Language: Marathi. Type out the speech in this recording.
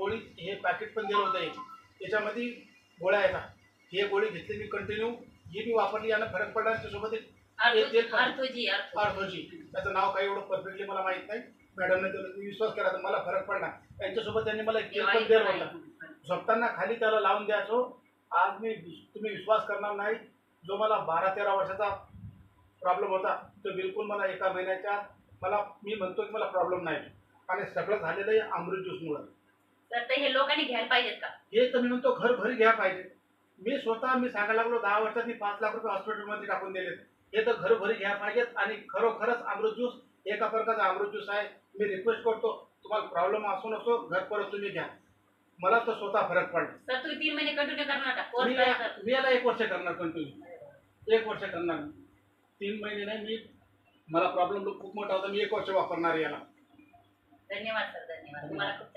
गोळी हे पॅकेट पण दिलं होतं एक, त्याच्यामध्ये गोळ्या येतात. ही गोळी घेतली मी कंटिन्यू, ही मी वापरली, यानं फरक पडला. त्याच्यासोबत एक तेल आर्थोजी त्याचं नाव काही एवढं परफेक्टली मला माहित नाही. मॅडमने त्याला विश्वास केला तर मला फरक पडला. त्यांच्यासोबत त्यांनी मला एक तेल पण दिलं होतं, झोपताना खाली त्याला लावून द्यायचो. आज तुम्ही विश्वास करणार नाही, जो मला 12-13 वर्षाचा प्रॉब्लेम होता तो बिलकुल मला एका महिन्याच्या मी म्हणतो की मला प्रॉब्लेम नाही. आणि सगळं झालेलं आहे अमृत ज्यूसमुळे. तर हे लोकांनी घ्यायला पाहिजेत का? हे तर मी म्हणतो घरी घ्या पाहिजे. मी सांगायला लागलो 10 वर्षात मी 5 लाख रुपये हॉस्पिटलमध्ये टाकून दिले. हे तर घरी घ्या पाहिजेत. आणि खरोखरच अमृत ज्यूस एका प्रकारचा अमृत ज्यूस आहे. मी रिक्वेस्ट करतो, तुम्हाला प्रॉब्लेम असो नसो घर परत तुम्ही घ्या. मला तर स्वतः फरक पडला. सर तुम्ही 3 महिने कंटिन्यू करणार का? मी याला 1 वर्ष करणार कंटिन्यू. 1 वर्ष करणार. 3 महिने नाही. मला प्रॉब्लेम खूप मोठा होता. मी 1 वर्ष वापरणार याला. धन्यवाद सर, धन्यवाद. तुम्हाला खूप